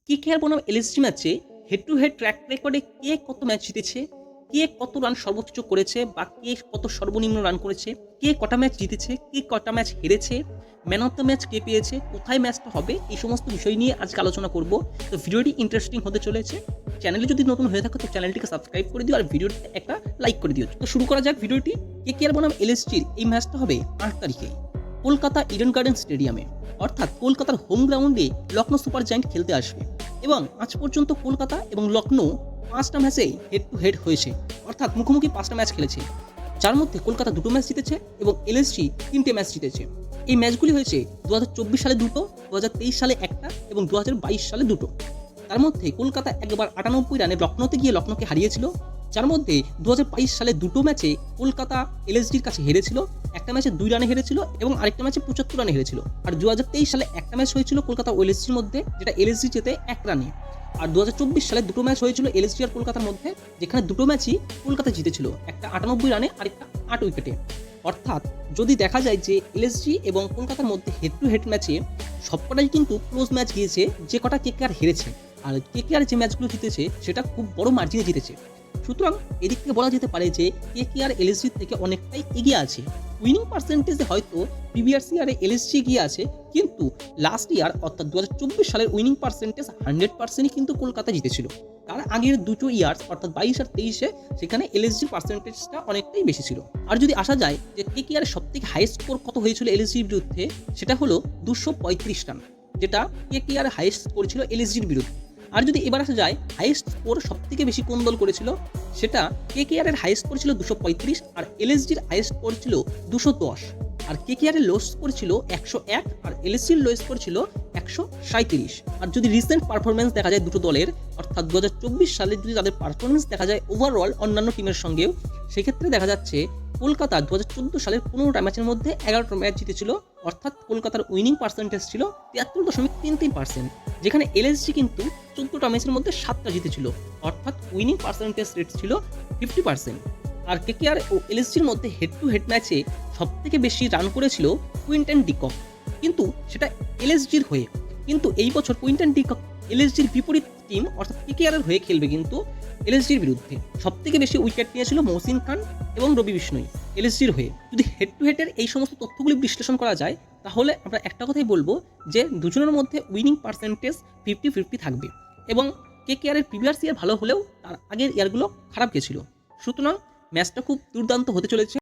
KKR বনাম LSG ম্যাচে head to head track রেকর্ডে কে কত ম্যাচ জিতেছে, কে কত রান সর্বোচ্চ করেছে বা কে কত সর্বনিম্ন রান করেছে, কে কটা ম্যাচ জিতেছে, কে কটা ম্যাচ হেরেছে, ম্যান অফ দ্য ম্যাচ কে পেয়েছে, কোথায় ম্যাচটা হবে, এই সমস্ত বিষয় নিয়ে আজকে আলোচনা করব। তো ভিডিওটি ইন্টারেস্টিং হতে চলেছে। চ্যানেলে যদি নতুন হয়ে থাকো তো চ্যানেলটিকে সাবস্ক্রাইব করে দিও আর ভিডিওটিতে একটা লাইক করে দিও। তো শুরু করা যাক ভিডিওটি। কেকেআর বনাম এলএসজির এই ম্যাচটা হবে 8 তারিখে কলকাতা ইডেন গার্ডেন স্টেডিয়ামে, অর্থাৎ কলকাতার হোম গ্রাউন্ডে লখনৌ সুপার জায়ান্ট খেলতে আসবে। এবং আজ পর্যন্ত কলকাতা এবং লখনৌ 5টা ম্যাচে হেড টু হেড হয়েছে, অর্থাৎ মুখোমুখি 5টা ম্যাচ খেলেছে, যার মধ্যে কলকাতা 2টো ম্যাচ জিতেছে এবং এলএসজি 3টে ম্যাচ জিতেছে। এই ম্যাচগুলি হয়েছে 2024 সালে 2টো, 2023 সালে 1টা এবং 2022 সালে 2টো। তার মধ্যে কলকাতা একবার 98 রানে লখনৌতে গিয়ে লখনৌকে হারিয়েছিল, যার মধ্যে 2022 সালে 2টো ম্যাচে কলকাতা এলএসজির কাছে হেরেছিল। একটা ম্যাচে 2 রানে হেরেছিল এবং আরেকটা ম্যাচে 75 রানে হেরেছিল। আর 2023 সালে একটা ম্যাচ হয়েছিল কলকাতা ও এলএসজির মধ্যে, যেটা এলএসজি জেতে 1 রানে। আর 2024 সালে 2টো ম্যাচ হয়েছিল এলএসজি আর কলকাতার মধ্যে, যেখানে 2টো ম্যাচই কলকাতা জিতেছিল, একটা 98 রানে আরেকটা 8 উইকেটে। অর্থাৎ যদি দেখা যায় যে এলএসজি এবং কলকাতার মধ্যে হেড টু হেড ম্যাচে সবকটাই কিন্তু ক্লোজ ম্যাচ গিয়েছে, যে কটা কেকেআর হেরেছে। আর কেকেআর যে ম্যাচগুলো জিতেছে সেটা খুব বড় মার্জিনে জিতেছে। সুতরাং এদিক থেকে বলা যেতে পারে যে কেকেআর এলএসজি থেকে অনেকটাই এগিয়ে আছে। উইনিং পার্সেন্টেজে হয়তো প্রিভিয়াস ইয়ারে এলএসজি এগিয়ে আছে, কিন্তু লাস্ট ইয়ার অর্থাৎ 2024 সালের উইনিং পার্সেন্টেজ 100%ই কিন্তু কলকাতা জিতেছিল। তার আগের দুটো ইয়ার্স অর্থাৎ 22 আর 23-এ সেখানে এলএসজির পার্সেন্টেজটা অনেকটাই বেশি ছিল। আর যদি আসা যায় যে কেকেআর সবথেকে হাইয়েস্ট স্কোর কত হয়েছিল এলএসজির বিরুদ্ধে, সেটা হলো 235 রান, যেটা কেকেআর হাইয়েস্ট স্কোর ছিল এলএসজির বিরুদ্ধে। আর যদি এবার আসা যায় হাইয়েস্ট স্কোর সবথেকে বেশি কোন দল করেছিল, সেটা কেকেআর এর হাইয়েস্ট স্কোর ছিল 235 আর এলএসজির হাইয়েস্ট স্কোর ছিল 210। আর কেকেআর এর লো স্কোর ছিল 101 আর এলএসজির লো স্কোর ছিল 137। আর যদি রিসেন্ট পারফরমেন্স দেখা যায় দুটো দলের, অর্থাৎ 2024 সালে যদি তাদের পারফরমেন্স দেখা যায় ওভারঅল অন্যান্য টিমের সঙ্গেও, সেক্ষেত্রে দেখা যাচ্ছে কলকাতা 2014 সালের 15টা ম্যাচের মধ্যে 11টা ম্যাচ জিতেছিল, অর্থাৎ কলকাতার উইনিং পার্সেন্টেজ ছিল 73.33%, যেখানে এলএসজি কিন্তু 14টা ম্যাচের মধ্যে 7টা জিতেছিল, অর্থাৎ উইনিং পার্সেন্টেজ রেট ছিল 50%। আর কেকেআর ও এলএসজির মধ্যে হেড টু হেড ম্যাচে সবথেকে বেশি রান করেছিল কুইন্টন ডিকক, কিন্তু সেটা এলএসজির হয়ে। কিন্তু এই বছর কুইন্টন ডিকক এলএসজির বিপরীত টিম অর্থাৎ কেকেআর এর হয়ে খেলবে, কিন্তু এলএসজির বিরুদ্ধে সবথেকে বেশি উইকেট নিয়েছিল মহসিন খান এবং রবি বিষ্ণই এলএসজির হয়ে। যদি হেড টু হেডের এই সমস্ত তথ্যগুলি বিশ্লেষণ করা যায়, তাহলে আমরা একটা কথাই বলবো যে দুজনের মধ্যে উইনিং পার্সেন্টেজ 50-50 থাকবে। এবং কেকেআর এর প্রিভিয়াস ইয়ার ভালো হলেও তার আগের ইয়ারগুলো খারাপ গেছিল। সুতরাং ম্যাচটা খুব দুর্দান্ত হতে চলেছে।